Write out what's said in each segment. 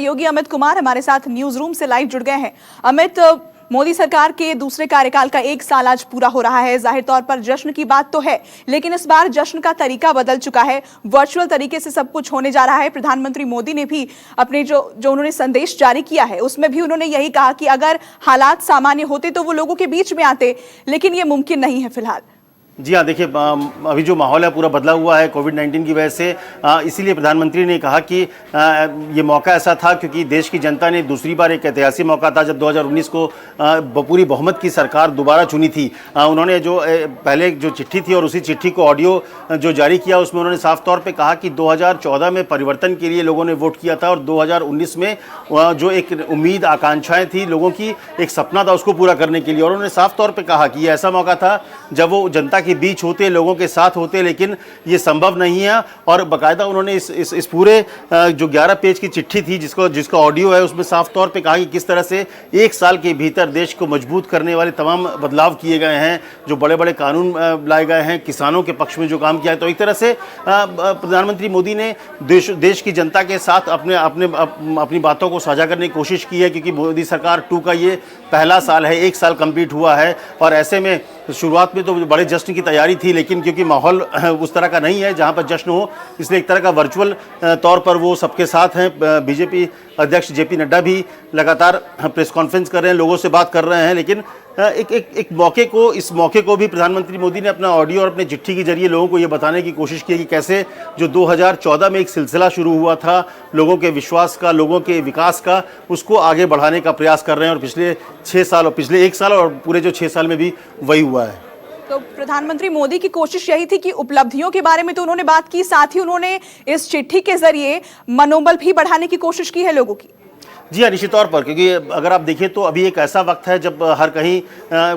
सहयोगी अमित कुमार हमारे साथ न्यूज रूम से लाइव जुड़ गए हैं। अमित, मोदी सरकार के दूसरे कार्यकाल का 1 साल आज पूरा हो रहा है। जाहिर तौर पर जश्न की बात तो है, लेकिन इस बार जश्न का तरीका बदल चुका है। वर्चुअल तरीके से सब कुछ होने जा रहा है। प्रधानमंत्री मोदी ने भी अपने जो उन्होंने संदेश जारी किया है उसमें भी उन्होंने यही कहा कि अगर हालात सामान्य होते तो वो लोगों के बीच में आते, लेकिन ये मुमकिन नहीं है फिलहाल। जी हाँ, देखिए अभी जो माहौल है पूरा बदला हुआ है कोविड-19 की वजह से। इसीलिए प्रधानमंत्री ने कहा कि ये मौका ऐसा था क्योंकि देश की जनता ने दूसरी बार एक ऐतिहासिक मौका था जब 2019 को पूरी बहुमत की सरकार दोबारा चुनी थी। उन्होंने जो पहले जो चिट्ठी थी और उसी चिट्ठी को ऑडियो जो जारी किया उसमें उन्होंने साफ तौर पर कहा कि 2014 में परिवर्तन के लिए लोगों ने वोट किया था और 2019 में जो एक उम्मीद आकांक्षाएँ थी लोगों की, एक सपना था उसको पूरा करने के लिए। और उन्होंने साफ तौर पर कहा कि ये ऐसा मौका था जब वो जनता के बीच होते, लोगों के साथ होते, लेकिन ये संभव नहीं है। और बाकायदा उन्होंने इस पूरे जो 11 पेज की चिट्ठी थी जिसका ऑडियो है उसमें साफ तौर पे कहा कि किस तरह से 1 साल के भीतर देश को मजबूत करने वाले तमाम बदलाव किए गए हैं, जो बड़े बड़े कानून लाए गए हैं, किसानों के पक्ष में जो काम किया है। तो एक तरह से प्रधानमंत्री मोदी ने देश की जनता के साथ अपनी बातों को साझा करने की कोशिश की है, क्योंकि मोदी सरकार 2 का ये पहला साल है, 1 साल कंप्लीट हुआ है। और ऐसे में शुरुआत में तो बड़े जश्न की तैयारी थी, लेकिन क्योंकि माहौल उस तरह का नहीं है जहां पर जश्न हो, इसलिए एक तरह का वर्चुअल तौर पर वो सबके साथ हैं। बीजेपी अध्यक्ष जेपी नड्डा भी लगातार प्रेस कॉन्फ्रेंस कर रहे हैं, लोगों से बात कर रहे हैं। लेकिन इस मौके को भी प्रधानमंत्री मोदी ने अपना ऑडियो और अपने चिट्ठी के जरिए लोगों को ये बताने की कोशिश की कि कैसे जो 2014 में एक सिलसिला शुरू हुआ था लोगों के विश्वास का, लोगों के विकास का, उसको आगे बढ़ाने का प्रयास कर रहे हैं। और पिछले 6 साल और पिछले 1 साल और पूरे जो 6 साल में भी वही हुआ है। तो प्रधानमंत्री मोदी की कोशिश यही थी कि उपलब्धियों के बारे में तो उन्होंने बात की, साथ ही उन्होंने इस चिट्ठी के जरिए मनोबल भी बढ़ाने की कोशिश की है लोगों की। जी हाँ, निश्चित तौर पर, क्योंकि अगर आप देखिए तो अभी एक ऐसा वक्त है जब हर कहीं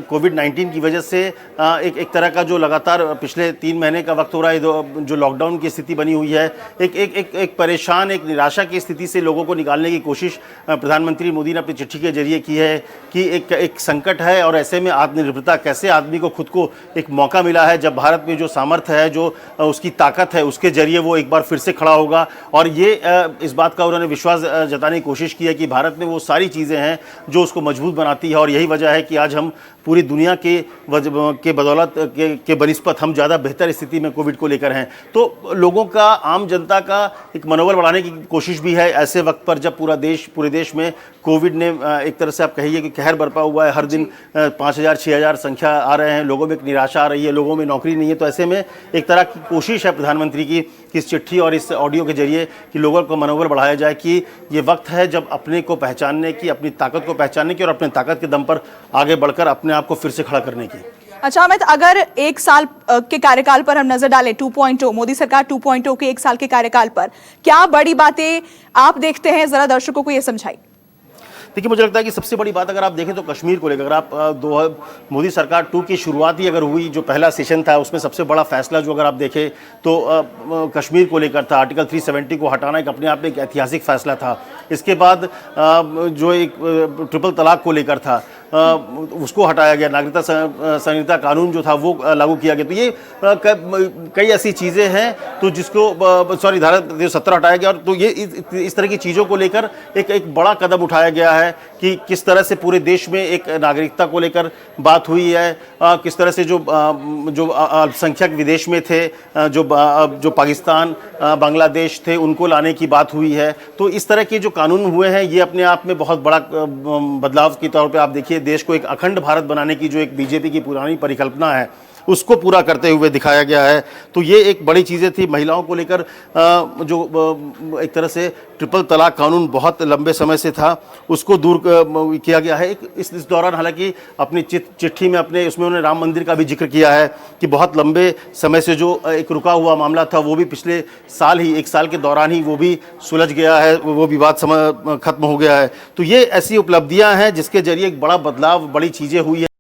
कोविड-19 की वजह से एक तरह का जो लगातार पिछले 3 महीने का वक्त हो रहा है, जो लॉकडाउन की स्थिति बनी हुई है, एक परेशान, एक निराशा की स्थिति से लोगों को निकालने की कोशिश प्रधानमंत्री मोदी ने अपनी चिट्ठी के जरिए की है कि एक संकट है और ऐसे में आत्मनिर्भरता, कैसे आदमी को खुद को एक मौका मिला है जब भारत में जो सामर्थ्य है, जो उसकी ताकत है, उसके जरिए वो एक बार फिर से खड़ा होगा। और ये इस बात का उन्होंने विश्वास जताने की कोशिश की है कि भारत में वो सारी चीज़ें हैं जो उसको मजबूत बनाती है। और यही वजह है कि आज हम पूरी दुनिया के बदौलत के बनिस्पत हम ज़्यादा बेहतर स्थिति में कोविड को लेकर हैं। तो लोगों का, आम जनता का एक मनोबल बढ़ाने की कोशिश भी है ऐसे वक्त पर जब पूरे देश में कोविड ने एक तरह से आप कहिए कि कहर बरपा हुआ है। हर दिन 5000 6000 संख्या आ रहे हैं, लोगों में एक निराशा आ रही है, लोगों में नौकरी नहीं है। तो ऐसे में एक तरह की कोशिश है प्रधानमंत्री की इस चिट्ठी और इस ऑडियो के जरिए कि लोगों को मनोबल बढ़ाया जाए कि ये वक्त है जब अपने को पहचानने की, अपनी ताकत को पहचानने की और अपने ताकत के दम पर आगे बढ़कर अपने आप को फिर से खड़ा करने की। अच्छा अमित, अगर 1 साल के कार्यकाल पर हम नजर डालें, 2.0 मोदी सरकार 2.0 के 1 साल के कार्यकाल पर क्या बड़ी बातें आप देखते हैं, जरा दर्शकों को ये समझाइए। देखिए, मुझे लगता है कि सबसे बड़ी बात अगर आप देखें तो कश्मीर को लेकर, अगर आप मोदी सरकार 2 की शुरुआत ही अगर हुई, जो पहला सेशन था उसमें सबसे बड़ा फैसला जो अगर आप देखें तो कश्मीर को लेकर था। आर्टिकल 370 को हटाना एक अपने आप में एक ऐतिहासिक फैसला था। इसके बाद जो एक ट्रिपल तलाक को लेकर था उसको हटाया गया, नागरिकता संहिता कानून जो था वो लागू किया गया। तो ये कई ऐसी चीज़ें हैं तो जिसको धारा 17 हटाया गया। और तो ये इस तरह की चीज़ों को लेकर एक बड़ा कदम उठाया गया है कि किस तरह से पूरे देश में एक नागरिकता को लेकर बात हुई है, किस तरह से जो अल्पसंख्यक विदेश में थे, जो पाकिस्तान, बांग्लादेश थे, उनको लाने की बात हुई है। तो इस तरह के जो कानून हुए हैं ये अपने आप में बहुत बड़ा बदलाव के तौर पे आप देखिए, देश को एक अखंड भारत बनाने की जो एक बीजेपी की पुरानी परिकल्पना है उसको पूरा करते हुए दिखाया गया है। तो ये एक बड़ी चीज़ें थी। महिलाओं को लेकर जो एक तरह से ट्रिपल तलाक कानून बहुत लंबे समय से था उसको दूर किया गया है। इस दौरान हालांकि अपनी चिट्ठी में उसमें उन्होंने राम मंदिर का भी जिक्र किया है कि बहुत लंबे समय से जो एक रुका हुआ मामला था वो भी पिछले साल ही, 1 साल के दौरान ही वो भी सुलझ गया है, वो विवाद खत्म हो गया है। तो ये ऐसी उपलब्धियाँ हैं जिसके जरिए एक बड़ा बदलाव, बड़ी चीज़ें हुई है।